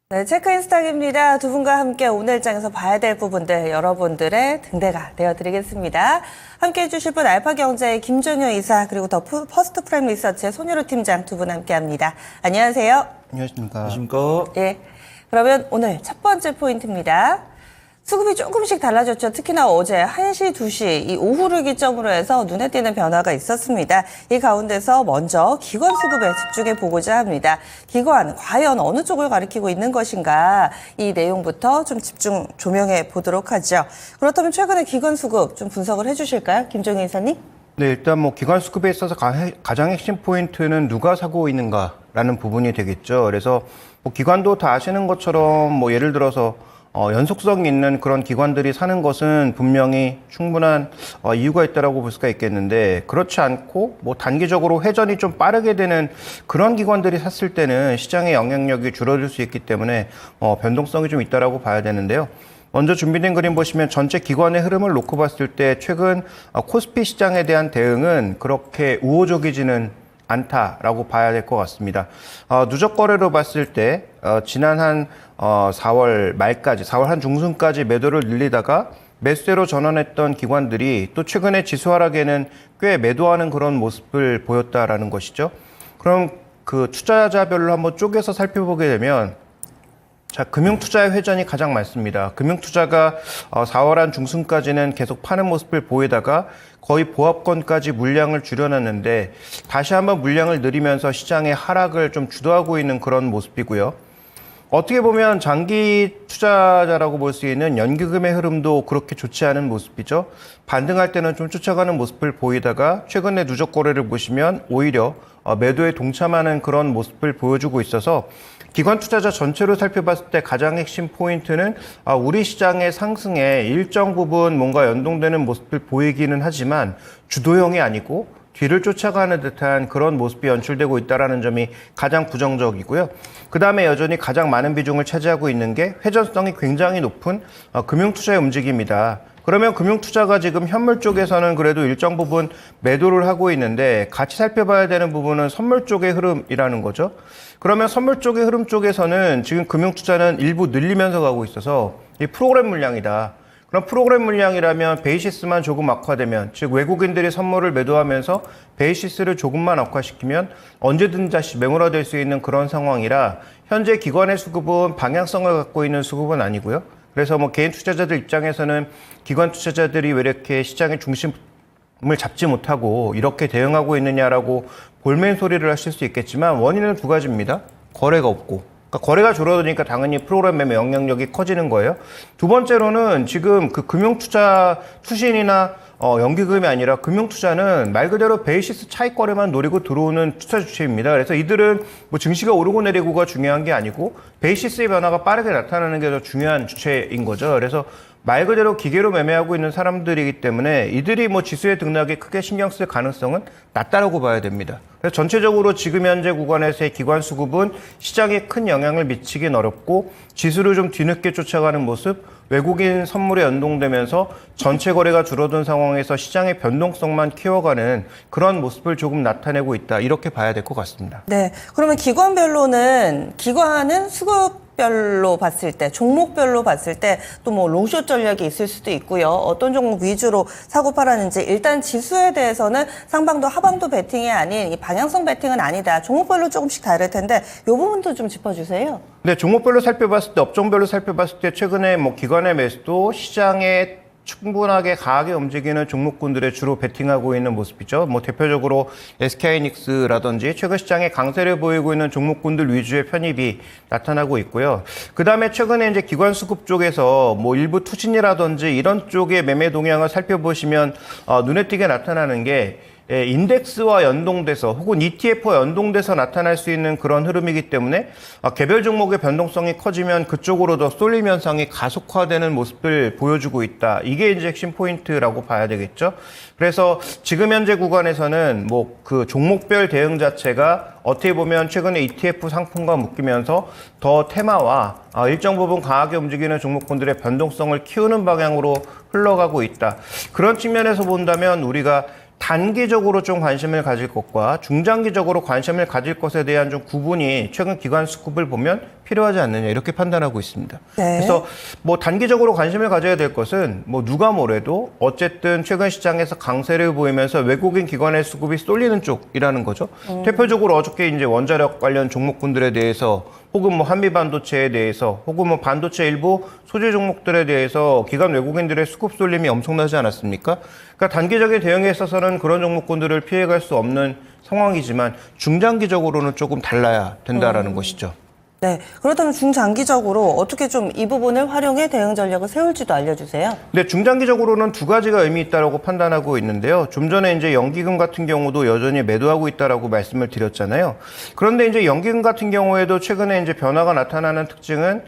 네, 체크인 스탁입니다. 두 분과 함께 오늘 장에서 봐야 될 부분들 여러분들의 등대가 되어드리겠습니다. 함께 해주실 분 알파경제의 김종효 이사 그리고 더 퍼스트프레임 리서치의 손유로 팀장 두 분 함께합니다. 안녕하세요. 안녕하십니까. 안녕하십니까. 예, 그러면 오늘 첫 번째 포인트입니다. 수급이 조금씩 달라졌죠. 특히나 어제 1시, 2시 이 오후를 기점으로 해서 눈에 띄는 변화가 있었습니다. 이 가운데서 먼저 기관 수급에 집중해 보고자 합니다. 기관, 과연 어느 쪽을 가리키고 있는 것인가 이 내용부터 좀 집중 조명해 보도록 하죠. 그렇다면 최근에 기관 수급 좀 분석을 해주실까요? 김종희 이사님? 네, 일단 기관 수급에 있어서 가장 핵심 포인트는 누가 사고 있는가라는 부분이 되겠죠. 그래서 기관도 다 아시는 것처럼 예를 들어서 연속성 있는 그런 기관들이 사는 것은 분명히 충분한 이유가 있다라고 볼 수가 있겠는데, 그렇지 않고 단기적으로 회전이 좀 빠르게 되는 그런 기관들이 샀을 때는 시장의 영향력이 줄어들 수 있기 때문에 변동성이 좀 있다라고 봐야 되는데요. 먼저 준비된 그림 보시면 전체 기관의 흐름을 놓고 봤을 때 최근 코스피 시장에 대한 대응은 그렇게 우호적이지는 않다라고 봐야 될 것 같습니다. 누적 거래로 봤을 때 지난 한 4월 말까지, 4월 한 중순까지 매도를 늘리다가 매수세로 전환했던 기관들이 또 최근에 지수 하락에는 꽤 매도하는 그런 모습을 보였다라는 것이죠. 그럼 그 투자자별로 한번 쪼개서 살펴보게 되면, 자, 금융투자의 회전이 가장 많습니다. 금융투자가 4월 한 중순까지는 계속 파는 모습을 보이다가 거의 보합권까지 물량을 줄여놨는데 다시 한번 물량을 늘리면서 시장의 하락을 좀 주도하고 있는 그런 모습이고요. 어떻게 보면 장기 투자자라고 볼 수 있는 연기금의 흐름도 그렇게 좋지 않은 모습이죠. 반등할 때는 좀 쫓아가는 모습을 보이다가 최근에 누적 거래를 보시면 오히려 매도에 동참하는 그런 모습을 보여주고 있어서 기관 투자자 전체로 살펴봤을 때 가장 핵심 포인트는 우리 시장의 상승에 일정 부분 뭔가 연동되는 모습을 보이기는 하지만 주도형이 아니고 뒤를 쫓아가는 듯한 그런 모습이 연출되고 있다는 점이 가장 부정적이고요. 그 다음에 여전히 가장 많은 비중을 차지하고 있는 게 회전성이 굉장히 높은 금융투자의 움직임이다. 그러면 금융투자가 지금 현물 쪽에서는 그래도 일정 부분 매도를 하고 있는데 같이 살펴봐야 되는 부분은 선물 쪽의 흐름이라는 거죠. 그러면 선물 쪽의 흐름 쪽에서는 지금 금융투자는 일부 늘리면서 가고 있어서 이 프로그램 물량이다. 그럼 프로그램 물량이라면 베이시스만 조금 악화되면, 즉 외국인들이 선물을 매도하면서 베이시스를 조금만 악화시키면 언제든 다시 매몰화될 수 있는 그런 상황이라 현재 기관의 수급은 방향성을 갖고 있는 수급은 아니고요. 그래서 개인 투자자들 입장에서는 기관 투자자들이 왜 이렇게 시장의 중심을 잡지 못하고 이렇게 대응하고 있느냐라고 볼멘 소리를 하실 수 있겠지만 원인은 두 가지입니다. 거래가 없고. 그러니까 거래가 줄어드니까 당연히 프로그램 매매 영향력이 커지는 거예요. 두 번째로는 지금 그 금융투자 투신이나 연기금이 아니라 금융투자는 말 그대로 베이시스 차익 거래만 노리고 들어오는 투자 주체입니다. 그래서 이들은 증시가 오르고 내리고가 중요한 게 아니고 베이시스의 변화가 빠르게 나타나는 게 더 중요한 주체인 거죠. 그래서 말 그대로 기계로 매매하고 있는 사람들이기 때문에 이들이 지수의 등락에 크게 신경 쓸 가능성은 낮다라고 봐야 됩니다. 그래서 전체적으로 지금 현재 구간에서의 기관 수급은 시장에 큰 영향을 미치긴 어렵고 지수를 좀 뒤늦게 쫓아가는 모습, 외국인 선물에 연동되면서 전체 거래가 줄어든 상황에서 시장의 변동성만 키워가는 그런 모습을 조금 나타내고 있다. 이렇게 봐야 될 것 같습니다. 네, 그러면 기관은 수급별로 봤을 때, 종목별로 봤을 때 또 롱숏 전략이 있을 수도 있고요. 어떤 종목 위주로 사고 팔았는지 일단 지수에 대해서는 상방도 하방도 베팅이 아닌 이 방향성 베팅은 아니다. 종목별로 조금씩 다를 텐데 이 부분도 좀 짚어주세요. 네, 종목별로 살펴봤을 때, 업종별로 살펴봤을 때 최근에 기관의 매수도 시장에 충분하게 강하게 움직이는 종목군들에 주로 베팅하고 있는 모습이죠. 대표적으로 SK하이닉스라든지 최근 시장에 강세를 보이고 있는 종목군들 위주의 편입이 나타나고 있고요. 그 다음에 최근에 이제 기관 수급 쪽에서 일부 투신이라든지 이런 쪽의 매매 동향을 살펴보시면 눈에 띄게 나타나는 게 인덱스와 연동돼서 혹은 ETF와 연동돼서 나타날 수 있는 그런 흐름이기 때문에 개별 종목의 변동성이 커지면 그쪽으로 더 쏠림 현상이 가속화되는 모습을 보여주고 있다. 이게 이제 핵심 포인트라고 봐야 되겠죠. 그래서 지금 현재 구간에서는 그 종목별 대응 자체가 어떻게 보면 최근에 ETF 상품과 묶이면서 더 테마와 일정 부분 강하게 움직이는 종목군들의 변동성을 키우는 방향으로 흘러가고 있다. 그런 측면에서 본다면 우리가 단기적으로 좀 관심을 가질 것과 중장기적으로 관심을 가질 것에 대한 좀 구분이 최근 기관 수급을 보면 필요하지 않느냐 이렇게 판단하고 있습니다. 네. 그래서 뭐 단기적으로 관심을 가져야 될 것은 뭐 누가 뭐래도 어쨌든 최근 시장에서 강세를 보이면서 외국인 기관의 수급이 쏠리는 쪽이라는 거죠. 대표적으로 어저께 이제 원자력 관련 종목군들에 대해서 혹은 뭐 한미 반도체에 대해서 혹은 뭐 반도체 일부 소재 종목들에 대해서 기관 외국인들의 수급 쏠림이 엄청나지 않았습니까? 그러니까 단기적인 대응에 있어서는 그런 종목군들을 피해갈 수 없는 상황이지만 중장기적으로는 조금 달라야 된다라는 것이죠. 네. 그렇다면 중장기적으로 어떻게 좀 이 부분을 활용해 대응 전략을 세울지도 알려주세요. 네, 중장기적으로는 두 가지가 의미 있다고 판단하고 있는데요. 좀 전에 이제 연기금 같은 경우도 여전히 매도하고 있다라고 말씀을 드렸잖아요. 그런데 이제 연기금 같은 경우에도 최근에 이제 변화가 나타나는 특징은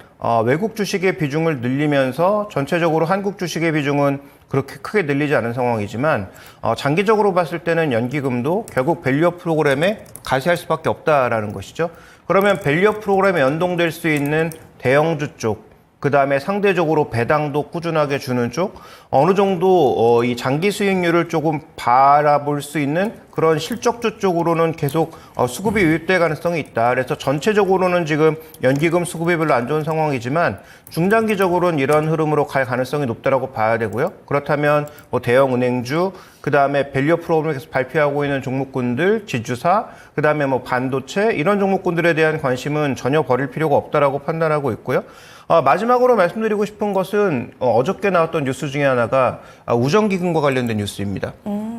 외국 주식의 비중을 늘리면서 전체적으로 한국 주식의 비중은 그렇게 크게 늘리지 않은 상황이지만 장기적으로 봤을 때는 연기금도 결국 밸류업 프로그램에 가세할 수밖에 없다라는 것이죠. 그러면 밸류업 프로그램에 연동될 수 있는 대형주 쪽, 그 다음에 상대적으로 배당도 꾸준하게 주는 쪽, 어느 정도 이 장기 수익률을 조금 바라볼 수 있는 그런 실적주 쪽으로는 계속 수급이 유입될 가능성이 있다. 그래서 전체적으로는 지금 연기금 수급이 별로 안 좋은 상황이지만 중장기적으로는 이런 흐름으로 갈 가능성이 높다라고 봐야 되고요. 그렇다면 뭐 대형 은행주, 그 다음에 밸류업 프로그램을 계속 발표하고 있는 종목군들, 지주사, 그 다음에 뭐 반도체 이런 종목군들에 대한 관심은 전혀 버릴 필요가 없다라고 판단하고 있고요. 마지막으로 말씀드리고 싶은 것은 어저께 나왔던 뉴스 중에 하나가 우정기금과 관련된 뉴스입니다.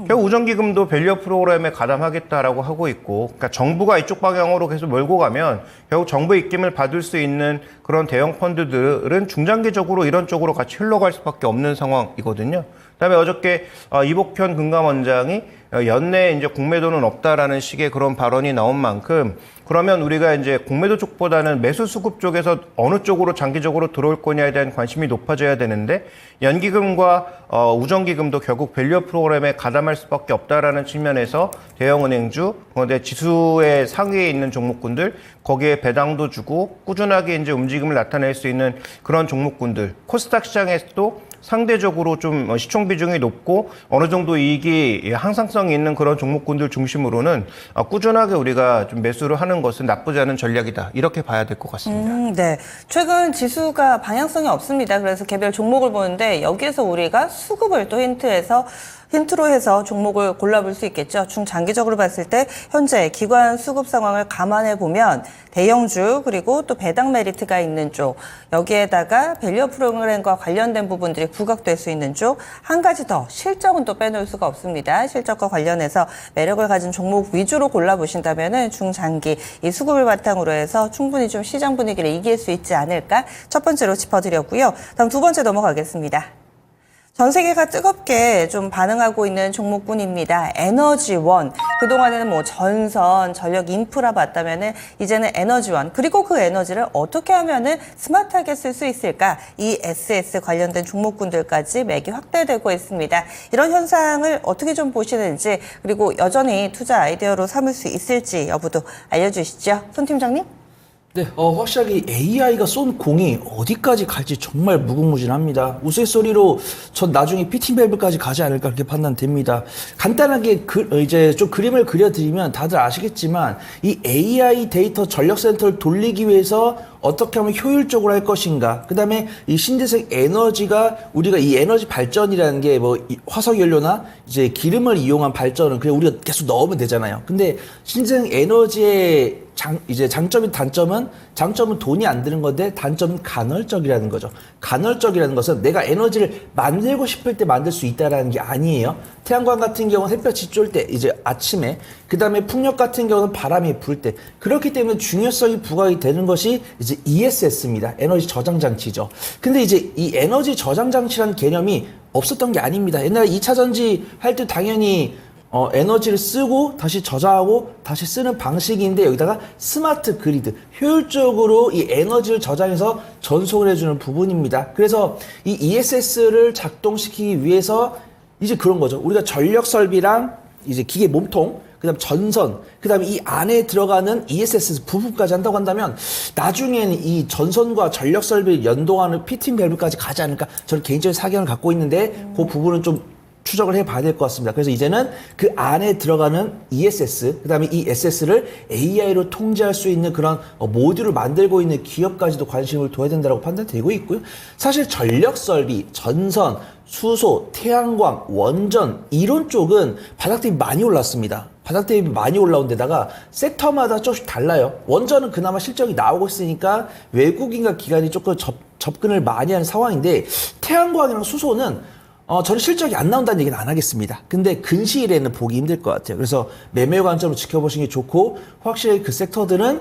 결국 우정기금도 밸류업 프로그램에 가담하겠다라고 하고 있고, 그러니까 정부가 이쪽 방향으로 계속 몰고 가면 결국 정부의 입김을 받을 수 있는 그런 대형 펀드들은 중장기적으로 이런 쪽으로 같이 흘러갈 수밖에 없는 상황이거든요. 그다음에 어저께 이복현 금감원장이 연내에 이제 공매도는 없다라는 식의 그런 발언이 나온 만큼 그러면 우리가 이제 공매도 쪽보다는 매수 수급 쪽에서 어느 쪽으로 장기적으로 들어올 거냐에 대한 관심이 높아져야 되는데 연기금과 우정기금도 결국 밸류업 프로그램에 가담할 수밖에 없다라는 측면에서 대형은행주, 그런데 지수의 상위에 있는 종목군들 거기에 배당도 주고 꾸준하게 이제 움직임을 나타낼 수 있는 그런 종목군들, 코스닥 시장에서도 상대적으로 좀 시총 비중이 높고 어느 정도 이익이 항상성이 있는 그런 종목군들 중심으로는 꾸준하게 우리가 좀 매수를 하는 것은 나쁘지 않은 전략이다. 이렇게 봐야 될 것 같습니다. 네. 최근 지수가 방향성이 없습니다. 그래서 개별 종목을 보는데 여기에서 우리가 수급을 또 힌트로 해서 종목을 골라볼 수 있겠죠. 중장기적으로 봤을 때 현재 기관 수급 상황을 감안해 보면 대형주 그리고 또 배당 메리트가 있는 쪽, 여기에다가 밸류업 프로그램과 관련된 부분들이 부각될 수 있는 쪽, 한 가지 더 실적은 또 빼놓을 수가 없습니다. 실적과 관련해서 매력을 가진 종목 위주로 골라보신다면 중장기 이 수급을 바탕으로 해서 충분히 좀 시장 분위기를 이길 수 있지 않을까, 첫 번째로 짚어드렸고요. 다음 두 번째 넘어가겠습니다. 전 세계가 뜨겁게 좀 반응하고 있는 종목군입니다. 에너지원. 그동안에는 뭐 전선, 전력 인프라 봤다면은 이제는 에너지원. 그리고 그 에너지를 어떻게 하면은 스마트하게 쓸 수 있을까? ESS 관련된 종목군들까지 맥이 확대되고 있습니다. 이런 현상을 어떻게 좀 보시는지, 그리고 여전히 투자 아이디어로 삼을 수 있을지 여부도 알려주시죠. 손 팀장님. 네, 확실하게 AI가 쏜 공이 어디까지 갈지 정말 무궁무진합니다. 우스갯소리로 전 나중에 피팅밸브까지 가지 않을까 그렇게 판단됩니다. 간단하게 이제 좀 그림을 그려드리면 다들 아시겠지만 이 AI 데이터 전력센터를 돌리기 위해서 어떻게 하면 효율적으로 할 것인가. 그 다음에 이 신재생 에너지가 우리가 이 에너지 발전이라는 게 뭐 화석연료나 이제 기름을 이용한 발전은 그냥 우리가 계속 넣으면 되잖아요. 근데 신재생 에너지의 장점이 장점은 돈이 안 드는 건데 단점은 간헐적이라는 거죠. 간헐적이라는 것은 내가 에너지를 만들고 싶을 때 만들 수 있다라는 게 아니에요. 태양광 같은 경우는 햇볕이 쫄 때, 이제 아침에, 그 다음에 풍력 같은 경우는 바람이 불 때. 그렇기 때문에 중요성이 부각이 되는 것이 이제 ESS입니다. 에너지 저장 장치죠. 근데 이제 이 에너지 저장 장치라는 개념이 없었던 게 아닙니다. 옛날에 2차 전지 할 때 당연히 에너지를 쓰고 다시 저장하고 다시 쓰는 방식인데 여기다가 스마트 그리드, 효율적으로 이 에너지를 저장해서 전송을 해주는 부분입니다. 그래서 이 ESS를 작동시키기 위해서 이제 그런 거죠. 우리가 전력 설비랑 이제 기계 몸통, 그다음 전선, 그다음에 이 안에 들어가는 ESS 부품까지 한다고 한다면 나중에는 이 전선과 전력 설비를 연동하는 피팅 밸브까지 가지 않을까, 저는 개인적인 사견을 갖고 있는데 그 부분은 좀 추적을 해봐야 될 것 같습니다. 그래서 이제는 그 안에 들어가는 ESS, 그다음에 이 SS를 AI로 통제할 수 있는 그런 모듈을 만들고 있는 기업까지도 관심을 둬야 된다고 판단되고 있고요. 사실 전력 설비, 전선, 수소, 태양광, 원전 이런 쪽은 바닥 대비 많이 올랐습니다. 바닥 대비 많이 올라온 데다가 섹터마다 조금씩 달라요. 원전은 그나마 실적이 나오고 있으니까 외국인과 기관이 조금 접근을 많이 하는 상황인데 태양광이랑 수소는 저는 실적이 안 나온다는 얘기는 안 하겠습니다. 근데 근시일에는 보기 힘들 것 같아요. 그래서 매매 관점으로 지켜보시는 게 좋고 확실히 그 섹터들은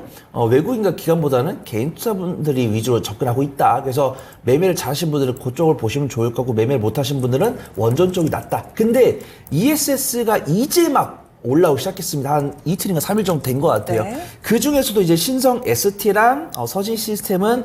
외국인과 기관보다는 개인 투자분들이 위주로 접근하고 있다. 그래서 매매를 잘하신 분들은 그쪽을 보시면 좋을 거고 매매를 못하신 분들은 원전 쪽이 낫다. 근데 ESS가 이제 막 올라오기 시작했습니다. 한 이틀인가 3일 정도 된 것 같아요. 네. 그 중에서도 이제 신성 ST랑 서진 시스템은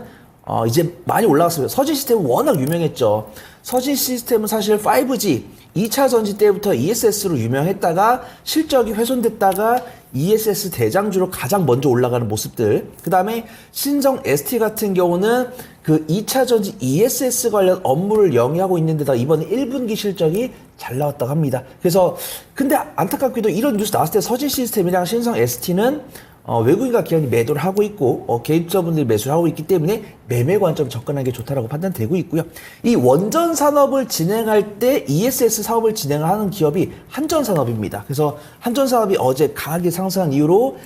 이제 많이 올라갔습니다. 서진 시스템은 워낙 유명했죠. 서진 시스템은 사실 5G 2차 전지 때부터 ESS로 유명했다가 실적이 훼손됐다가 ESS 대장주로 가장 먼저 올라가는 모습들. 그 다음에 신성 ST 같은 경우는 그 2차 전지 ESS 관련 업무를 영위하고 있는데다 이번에 1분기 실적이 잘 나왔다고 합니다. 그래서 근데 안타깝게도 이런 뉴스 나왔을 때 서진 시스템이랑 신성 ST는 외국인과 기관이 매도를 하고 있고 개인 투자분들이 매수를 하고 있기 때문에 매매 관점 접근하는 게 좋다라고 판단되고 있고요. 이 원전 산업을 진행할 때 ESS 사업을 진행을 하는 기업이 한전산업입니다. 그래서 한전산업이 어제 강하게 상승한 이유로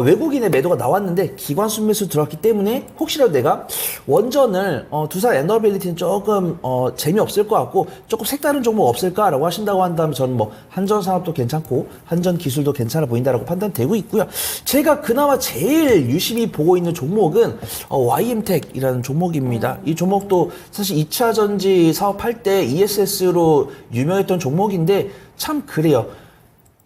외국인의 매도가 나왔는데 기관 순매수 들어왔기 때문에 혹시라도 내가 원전을 두산 에너빌리티는 조금 재미없을 것 같고 조금 색다른 종목 없을까라고 하신다고 한다면 저는 뭐 한전산업도 괜찮고 한전기술도 괜찮아 보인다라고 판단되고 있고요. 제가 그나마 제일 유심히 보고 있는 종목은 YM텍이라는 종목입니다. 이 종목도 사실 2차 전지 사업할 때 ESS로 유명했던 종목인데 참 그래요.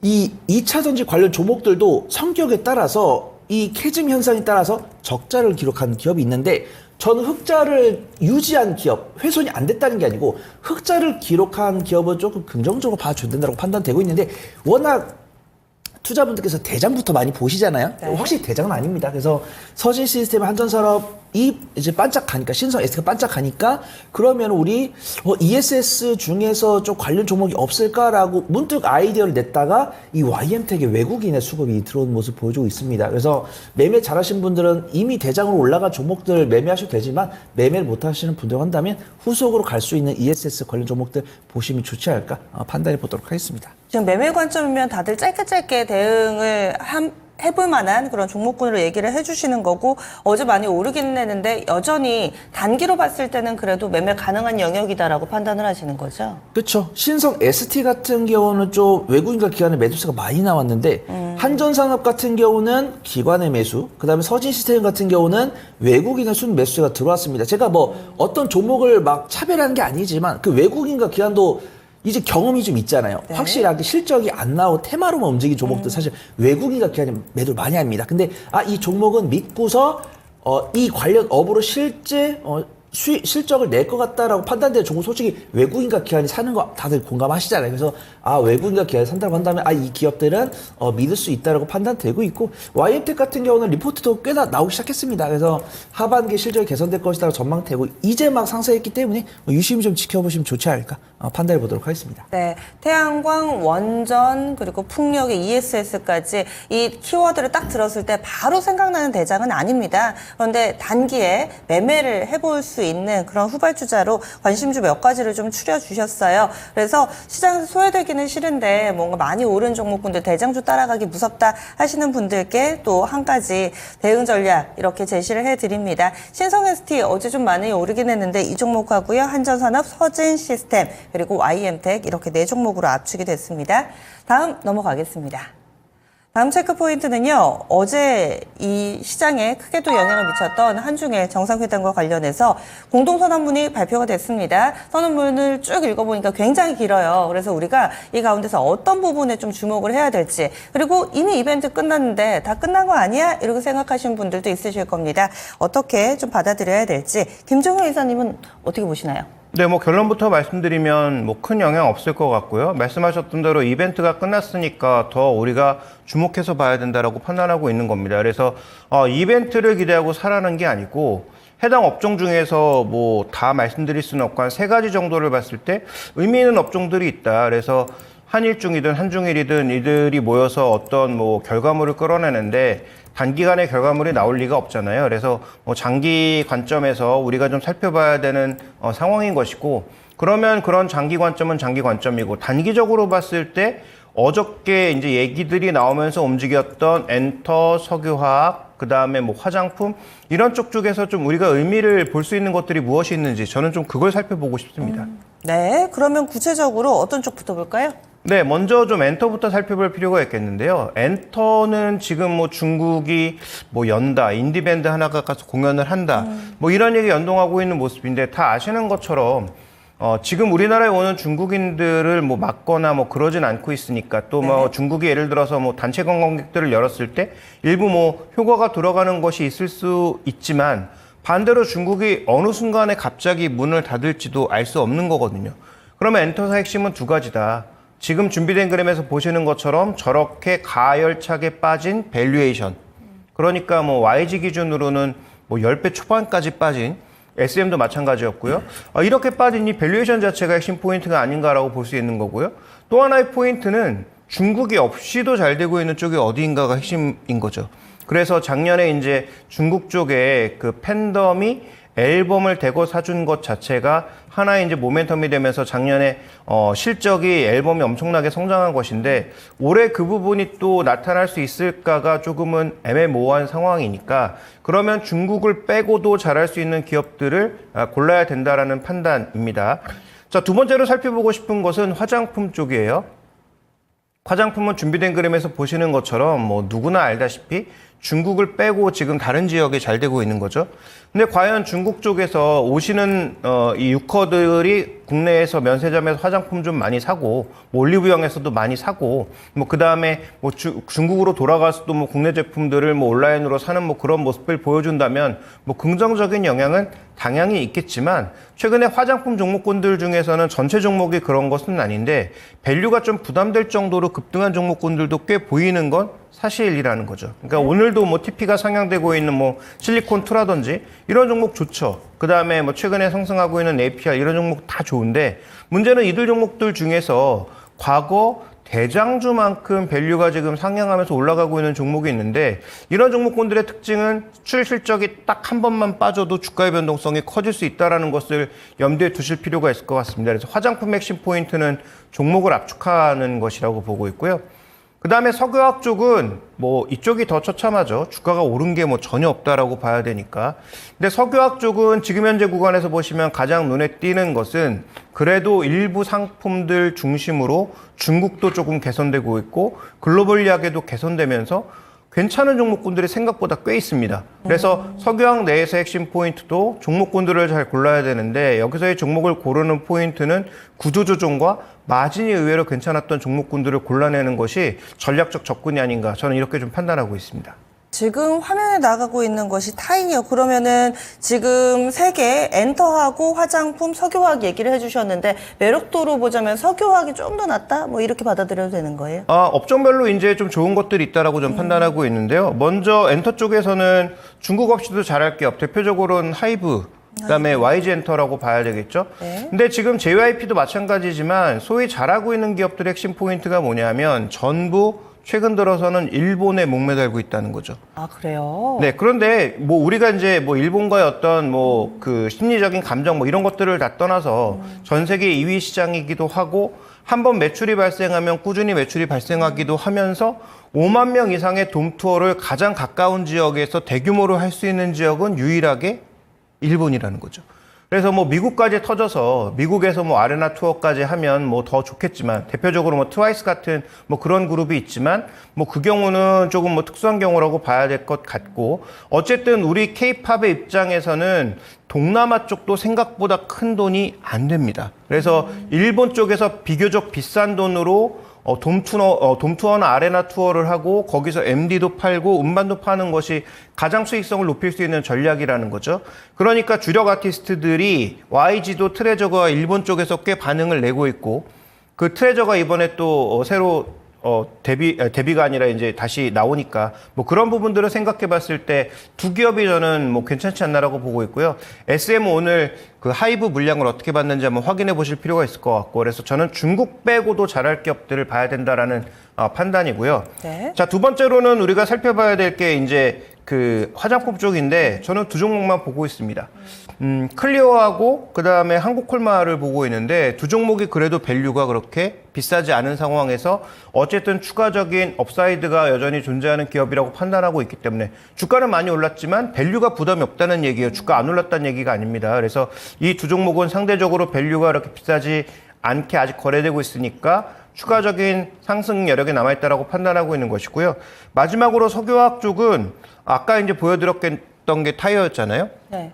이 2차 전지 관련 종목들도 성격에 따라서 이 캐즘 현상에 따라서 적자를 기록한 기업이 있는데 저는 흑자를 유지한 기업, 훼손이 안 됐다는 게 아니고 흑자를 기록한 기업은 조금 긍정적으로 봐줘야 된다고 판단되고 있는데 워낙 투자분들께서 대장부터 많이 보시잖아요. 네. 확실히 대장은 아닙니다. 그래서 서진 시스템 한전산업이 이제 반짝하니까 신성 ST가 반짝하니까 그러면 우리 ESS 중에서 좀 관련 종목이 없을까라고 문득 아이디어를 냈다가 이 YM텍의 외국인의 수급이 들어온 모습 보여주고 있습니다. 그래서 매매 잘하신 분들은 이미 대장으로 올라간 종목들 매매하셔도 되지만 매매를 못하시는 분들 한다면 후속으로 갈 수 있는 ESS 관련 종목들 보시면 좋지 않을까 판단해 보도록 하겠습니다. 지금 매매 관점이면 다들 짧게 대응을 해볼 만한 그런 종목군으로 얘기를 해주시는 거고 어제 많이 오르기는 했는데 여전히 단기로 봤을 때는 그래도 매매 가능한 영역이다라고 판단을 하시는 거죠? 그렇죠. 신성 ST 같은 경우는 좀 외국인과 기관의 매수세가 많이 나왔는데 한전산업 같은 경우는 기관의 매수, 그다음에 서진 시스템 같은 경우는 외국인의 순 매수세가 들어왔습니다. 제가 뭐 어떤 종목을 막 차별하는 게 아니지만 그 외국인과 기관도 이제 경험이 좀 있잖아요. 네. 확실하게 실적이 안 나오고 테마로만 움직인 종목들 사실 외국인과 기관이 매도를 많이 합니다. 근데 이 종목은 믿고서 이 관련 업으로 실제 실적을 낼 것 같다라고 판단되는 종목 솔직히 외국인과 기관이 사는 거 다들 공감하시잖아요. 그래서 외국인과 기관이 산다고 한다면 이 기업들은 믿을 수 있다라고 판단되고 있고 YM텍 같은 경우는 리포트도 꽤나 나오기 시작했습니다. 그래서 하반기 실적이 개선될 것이라고 전망되고 이제 막 상승했기 때문에 유심히 좀 지켜보시면 좋지 않을까 판단해 보도록 하겠습니다. 네, 태양광, 원전, 그리고 풍력의 ESS까지 이 키워드를 딱 들었을 때 바로 생각나는 대장은 아닙니다. 그런데 단기에 매매를 해볼 수 있는 그런 후발주자로 관심주 몇 가지를 좀 추려주셨어요. 그래서 시장에서 소외되기는 싫은데 뭔가 많이 오른 종목군들 대장주 따라가기 무섭다 하시는 분들께 또 한 가지 대응 전략 이렇게 제시를 해드립니다. 신성 ST 어제 좀 많이 오르긴 했는데 이 종목하고요. 한전산업, 서진 시스템, 그리고 YM텍 이렇게 4종목으로 압축이 됐습니다. 다음 넘어가겠습니다. 다음 체크 포인트는요. 어제 이 시장에 크게도 영향을 미쳤던 한중일 정상회담과 관련해서 공동선언문이 발표가 됐습니다. 선언문을 쭉 읽어보니까 굉장히 길어요. 그래서 우리가 이 가운데서 어떤 부분에 좀 주목을 해야 될지 그리고 이미 이벤트 끝났는데 다 끝난 거 아니야? 이렇게 생각하시는 분들도 있으실 겁니다. 어떻게 좀 받아들여야 될지 김종현 이사님은 어떻게 보시나요? 네, 뭐 결론부터 말씀드리면 뭐 큰 영향 없을 것 같고요. 말씀하셨던 대로 이벤트가 끝났으니까 더 우리가 주목해서 봐야 된다라고 판단하고 있는 겁니다. 그래서 이벤트를 기대하고 사라는 게 아니고 해당 업종 중에서 뭐 다 말씀드릴 수는 없고 한 3가지 정도를 봤을 때 의미 있는 업종들이 있다. 그래서 한일중이든 한중일이든 이들이 모여서 어떤 뭐 결과물을 끌어내는데 단기간에 결과물이 나올 리가 없잖아요. 그래서 뭐 장기 관점에서 우리가 좀 살펴봐야 되는 상황인 것이고, 그러면 그런 장기 관점은 장기 관점이고, 단기적으로 봤을 때 어저께 이제 얘기들이 나오면서 움직였던 엔터, 석유화학, 그 다음에 뭐 화장품 이런 쪽 쪽에서 좀 우리가 의미를 볼 수 있는 것들이 무엇이 있는지 저는 좀 그걸 살펴보고 싶습니다. 네, 그러면 구체적으로 어떤 쪽부터 볼까요? 네, 먼저 좀 엔터부터 살펴볼 필요가 있겠는데요. 엔터는 지금 뭐 중국이 뭐 연다, 인디밴드 하나가 가서 공연을 한다, 뭐 이런 얘기 연동하고 있는 모습인데, 다 아시는 것처럼 지금 우리나라에 오는 중국인들을 뭐 막거나 뭐 그러진 않고 있으니까, 또 뭐 중국이 예를 들어서 뭐 단체 관광객들을 열었을 때 일부 뭐 효과가 들어가는 것이 있을 수 있지만, 반대로 중국이 어느 순간에 갑자기 문을 닫을지도 알 수 없는 거거든요. 그러면 엔터사 핵심은 2가지다. 지금 준비된 그림에서 보시는 것처럼 저렇게 가열차게 빠진 밸류에이션. 그러니까 뭐 YG 기준으로는 뭐 10배 초반까지 빠진 SM도 마찬가지였고요. 이렇게 빠진 이 밸류에이션 자체가 핵심 포인트가 아닌가라고 볼 수 있는 거고요. 또 하나의 포인트는 중국이 없이도 잘 되고 있는 쪽이 어디인가가 핵심인 거죠. 그래서 작년에 이제 중국 쪽에 그 팬덤이 앨범을 대거 사준 것 자체가 하나의 이제 모멘텀이 되면서 작년에 실적이 앨범이 엄청나게 성장한 것인데, 올해 그 부분이 또 나타날 수 있을까가 조금은 애매모호한 상황이니까, 그러면 중국을 빼고도 잘할 수 있는 기업들을 골라야 된다라는 판단입니다. 자, 2번째로 살펴보고 싶은 것은 화장품 쪽이에요. 화장품은 준비된 그림에서 보시는 것처럼 뭐 누구나 알다시피 중국을 빼고 지금 다른 지역에 잘 되고 있는 거죠. 근데 과연 중국 쪽에서 오시는 이 유커들이 국내에서 면세점에서 화장품 좀 많이 사고, 뭐 올리브영에서도 많이 사고, 뭐 그 다음에 뭐 중국으로 돌아가서도 뭐 국내 제품들을 뭐 온라인으로 사는 뭐 그런 모습을 보여준다면 뭐 긍정적인 영향은 당연히 있겠지만, 최근에 화장품 종목군들 중에서는 전체 종목이 그런 것은 아닌데 밸류가 좀 부담될 정도로 급등한 종목군들도 꽤 보이는 건 사실이라는 거죠. 그러니까 오늘도 뭐 TP가 상향되고 있는 뭐 실리콘2라든지 이런 종목 좋죠. 그 다음에 뭐 최근에 상승하고 있는 APR 이런 종목 다 좋은데, 문제는 이들 종목들 중에서 과거 대장주만큼 밸류가 지금 상향하면서 올라가고 있는 종목이 있는데, 이런 종목군들의 특징은 수출 실적이 딱 한 번만 빠져도 주가의 변동성이 커질 수 있다는 것을 염두에 두실 필요가 있을 것 같습니다. 그래서 화장품 핵심 포인트는 종목을 압축하는 것이라고 보고 있고요. 그 다음에 석유화학 쪽은 뭐 이쪽이 더 처참하죠. 주가가 오른 게 뭐 전혀 없다라고 봐야 되니까. 근데 석유화학 쪽은 지금 현재 구간에서 보시면 가장 눈에 띄는 것은 그래도 일부 상품들 중심으로 중국도 조금 개선되고 있고, 글로벌리하게도 개선되면서 괜찮은 종목군들이 생각보다 꽤 있습니다. 그래서 석유화학 내에서 핵심 포인트도 종목군들을 잘 골라야 되는데, 여기서의 종목을 고르는 포인트는 구조조정과 마진이 의외로 괜찮았던 종목군들을 골라내는 것이 전략적 접근이 아닌가, 저는 이렇게 좀 판단하고 있습니다. 지금 화면에 나가고 있는 것이 타인이요. 그러면은 지금 3개 엔터하고 화장품, 석유화학 얘기를 해주셨는데, 매력도로 보자면 석유화학이 좀 더 낫다? 뭐 이렇게 받아들여도 되는 거예요? 업종별로 이제 좀 좋은 것들이 있다라고 좀 판단하고 있는데요. 먼저 엔터 쪽에서는 중국 없이도 잘할 기업, 대표적으로는 하이브, 그다음에 YG 엔터라고 봐야 되겠죠. 네. 근데 지금 JYP도 마찬가지지만 소위 잘하고 있는 기업들의 핵심 포인트가 뭐냐면 전부 최근 들어서는 일본에 목매달고 있다는 거죠. 아, 그래요? 네, 그런데 뭐 우리가 이제 뭐 일본과의 어떤 뭐 그 심리적인 감정 뭐 이런 것들을 다 떠나서 전 세계 2위 시장이기도 하고, 한번 매출이 발생하면 꾸준히 매출이 발생하기도 하면서 5만 명 이상의 돔투어를 가장 가까운 지역에서 대규모로 할 수 있는 지역은 유일하게 일본이라는 거죠. 그래서 뭐 미국까지 터져서 미국에서 뭐 아레나 투어까지 하면 뭐 더 좋겠지만, 대표적으로 뭐 트와이스 같은 뭐 그런 그룹이 있지만 뭐 그 경우는 조금 뭐 특수한 경우라고 봐야 될 것 같고, 어쨌든 우리 K-팝의 입장에서는 동남아 쪽도 생각보다 큰 돈이 안 됩니다. 그래서 일본 쪽에서 비교적 비싼 돈으로 돔투어나 아레나 투어를 하고 거기서 MD도 팔고 음반도 파는 것이 가장 수익성을 높일 수 있는 전략이라는 거죠. 그러니까 주력 아티스트들이 YG도 트레저가 일본 쪽에서 꽤 반응을 내고 있고, 그 트레저가 이번에 또 새로 대비가 아니라 이제 다시 나오니까 뭐 그런 부분들을 생각해 봤을 때 두 기업이 저는 뭐 괜찮지 않나라고 보고 있고요. SM 오늘 그 하이브 물량을 어떻게 받는지 한번 확인해 보실 필요가 있을 것 같고, 그래서 저는 중국 빼고도 잘할 기업들을 봐야 된다라는 판단이고요. 네. 자, 두 번째로는 우리가 살펴봐야 될 게 이제 그 화장품 쪽인데, 저는 두 종목만 보고 있습니다. 클리어하고 그다음에 한국콜마를 보고 있는데, 두 종목이 그래도 밸류가 그렇게 비싸지 않은 상황에서 어쨌든 추가적인 업사이드가 여전히 존재하는 기업이라고 판단하고 있기 때문에 주가는 많이 올랐지만 밸류가 부담이 없다는 얘기예요. 주가 안 올랐다는 얘기가 아닙니다. 그래서 이 두 종목은 상대적으로 밸류가 그렇게 비싸지 않게 아직 거래되고 있으니까 추가적인 상승 여력이 남아있다라고 판단하고 있는 것이고요. 마지막으로 석유화학 쪽은 아까 이제 보여드렸던 게 타이어였잖아요. 네.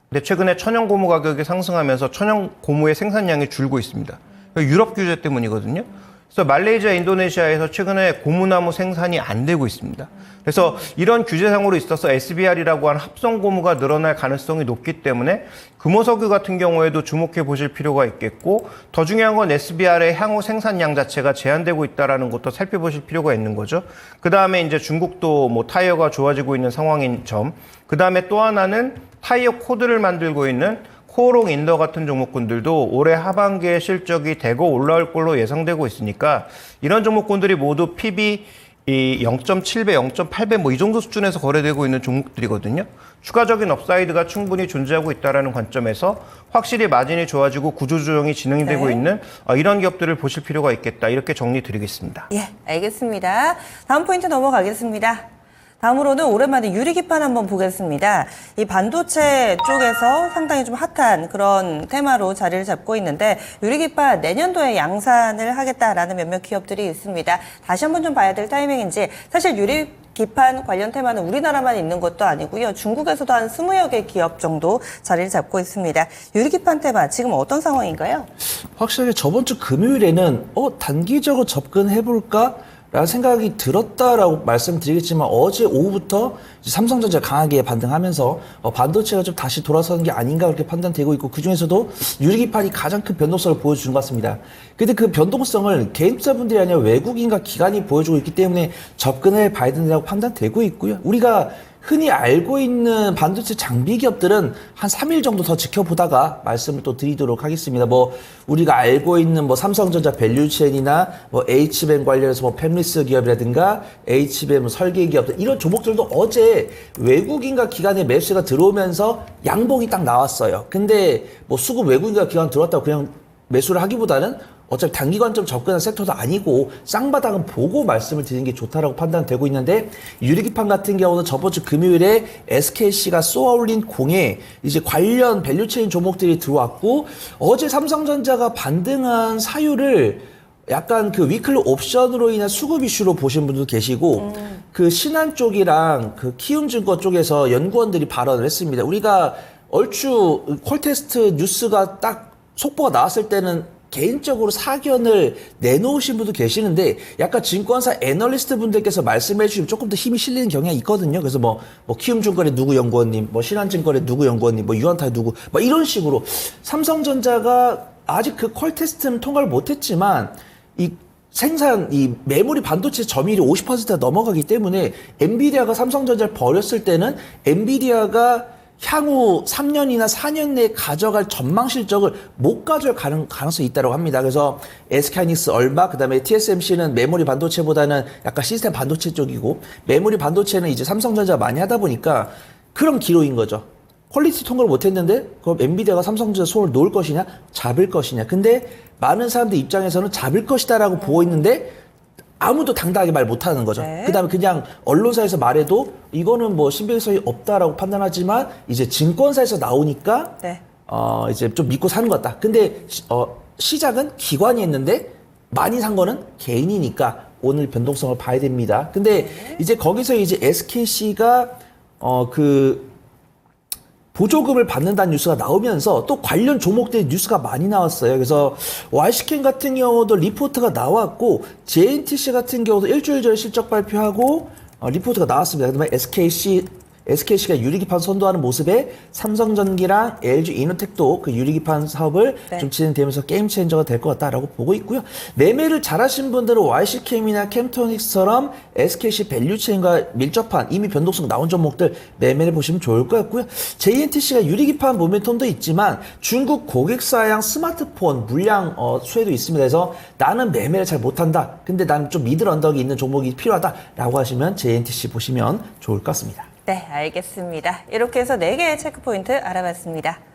근데 최근에 천연 고무 가격이 상승하면서 천연 고무의 생산량이 줄고 있습니다. 유럽 규제 때문이거든요. 그래서 말레이시아, 인도네시아에서 최근에 고무나무 생산이 안 되고 있습니다. 그래서 이런 규제상으로 있어서 SBR이라고 하는 합성 고무가 늘어날 가능성이 높기 때문에 금호석유 같은 경우에도 주목해 보실 필요가 있겠고, 더 중요한 건 SBR의 향후 생산량 자체가 제한되고 있다는 것도 살펴보실 필요가 있는 거죠. 그 다음에 이제 중국도 뭐 타이어가 좋아지고 있는 상황인 점, 그 다음에 또 하나는 타이어 코드를 만들고 있는 코오롱 인더 같은 종목군들도 올해 하반기에 실적이 대거 올라올 걸로 예상되고 있으니까 이런 종목군들이 모두 PB 이 0.7배, 0.8배 뭐 이 정도 수준에서 거래되고 있는 종목들이거든요. 추가적인 업사이드가 충분히 존재하고 있다는 관점에서 확실히 마진이 좋아지고 구조조정이 진행되고 네. 있는 이런 기업들을 보실 필요가 있겠다. 이렇게 정리 드리겠습니다. 예, 알겠습니다. 다음 포인트 넘어가겠습니다. 다음으로는 오랜만에 유리기판 한번 보겠습니다. 이 반도체 쪽에서 상당히 좀 핫한 그런 테마로 자리를 잡고 있는데, 유리기판 내년도에 양산을 하겠다라는 몇몇 기업들이 있습니다. 다시 한번 좀 봐야 될 타이밍인지, 사실 유리기판 관련 테마는 우리나라만 있는 것도 아니고요. 중국에서도 한 20여 개 기업 정도 자리를 잡고 있습니다. 유리기판 테마 지금 어떤 상황인가요? 확실하게 저번 주 금요일에는 단기적으로 접근해볼까? 라는 생각이 들었다라고 말씀드리겠지만, 어제 오후부터 이제 삼성전자 강하게 반등하면서 반도체가 좀 다시 돌아서는 게 아닌가 그렇게 판단되고 있고, 그중에서도 유리기판이 가장 큰 변동성을 보여주는 것 같습니다. 근데 그 변동성을 개인 투자분들이 아니라 외국인과 기관이 보여주고 있기 때문에 접근해 봐야 된다고 판단되고 있고요. 우리가 흔히 알고 있는 반도체 장비 기업들은 한 3일 정도 더 지켜보다가 말씀을 또 드리도록 하겠습니다. 뭐 우리가 알고 있는 뭐 삼성전자 밸류체인이나 뭐 H밴 관련해서 뭐 팹리스 기업이라든가 H밴 설계 기업들, 이런 종목들도 어제 외국인과 기관의 매수가 들어오면서 양봉이 딱 나왔어요. 근데 뭐 수급 외국인과 기관 들어왔다고 그냥 매수를 하기보다는 어차피 단기 관점 접근한 섹터도 아니고 쌍바닥은 보고 말씀을 드리는 게 좋다라고 판단되고 있는데, 유리기판 같은 경우는 저번 주 금요일에 SKC가 쏘아올린 공에 이제 관련 밸류체인 종목들이 들어왔고, 어제 삼성전자가 반등한 사유를 약간 그 위클리 옵션으로 인한 수급 이슈로 보신 분도 계시고, 그 신한 쪽이랑 그 키움증권 쪽에서 연구원들이 발언을 했습니다. 우리가 얼추 콜테스트 뉴스가 딱 속보가 나왔을 때는 개인적으로 사견을 내놓으신 분도 계시는데, 약간 증권사 애널리스트 분들께서 말씀해 주시면 조금 더 힘이 실리는 경향이 있거든요. 그래서 뭐 키움증권의 누구 연구원님, 뭐 신한증권의 누구 연구원님, 뭐 유한타의 누구, 뭐 이런 식으로 삼성전자가 아직 그 퀄 테스트는 통과를 못했지만 이 메모리 반도체 점유율이 50%가 넘어가기 때문에 엔비디아가 삼성전자를 버렸을 때는 엔비디아가 향후 3년이나 4년 내에 가져갈 전망 실적을 못 가져갈 가능성이 있다고 합니다. 그래서 SK하이닉스 얼마, 그다음에 TSMC는 메모리 반도체보다는 약간 시스템 반도체 쪽이고, 메모리 반도체는 이제 삼성전자가 많이 하다 보니까 그런 기로인 거죠. 퀄리티 통과를 못 했는데 그럼 엔비디아가 삼성전자 손을 놓을 것이냐, 잡을 것이냐. 근데 많은 사람들 입장에서는 잡을 것이다라고 보고 있는데 아무도 당당하게 말 못하는 거죠. 네. 그다음에 그냥 언론사에서 말해도 이거는 뭐 신빙성이 없다라고 판단하지만, 이제 증권사에서 나오니까 네. 이제 좀 믿고 사는 것 같다. 근데 시작은 기관이 했는데 많이 산 거는 개인이니까 오늘 변동성을 봐야 됩니다. 근데 이제 거기서 이제 SKC가 보조금을 받는다는 뉴스가 나오면서 또 관련 종목들의 뉴스가 많이 나왔어요. 그래서 YC캠 같은 경우도 리포트가 나왔고, JNTC 같은 경우도 일주일 전에 실적 발표하고 리포트가 나왔습니다. 그다음에 SKC가 유리기판 선도하는 모습에 삼성전기랑 LG 이노텍도 그 유리기판 사업을 네. 좀 진행되면서 게임 체인저가 될 것 같다라고 보고 있고요. 매매를 잘하신 분들은 YC캠이나 캠토닉스처럼 SKC 밸류체인과 밀접한 이미 변동성 나온 종목들 매매를 보시면 좋을 것 같고요. JNTC가 유리기판 모멘텀도 있지만 중국 고객사양 스마트폰 물량 수혜도 있습니다. 그래서 나는 매매를 잘 못한다. 근데 나는 좀 미들 언덕이 있는 종목이 필요하다라고 하시면 JNTC 보시면 좋을 것 같습니다. 네, 알겠습니다. 이렇게 해서 4개의 체크포인트 알아봤습니다.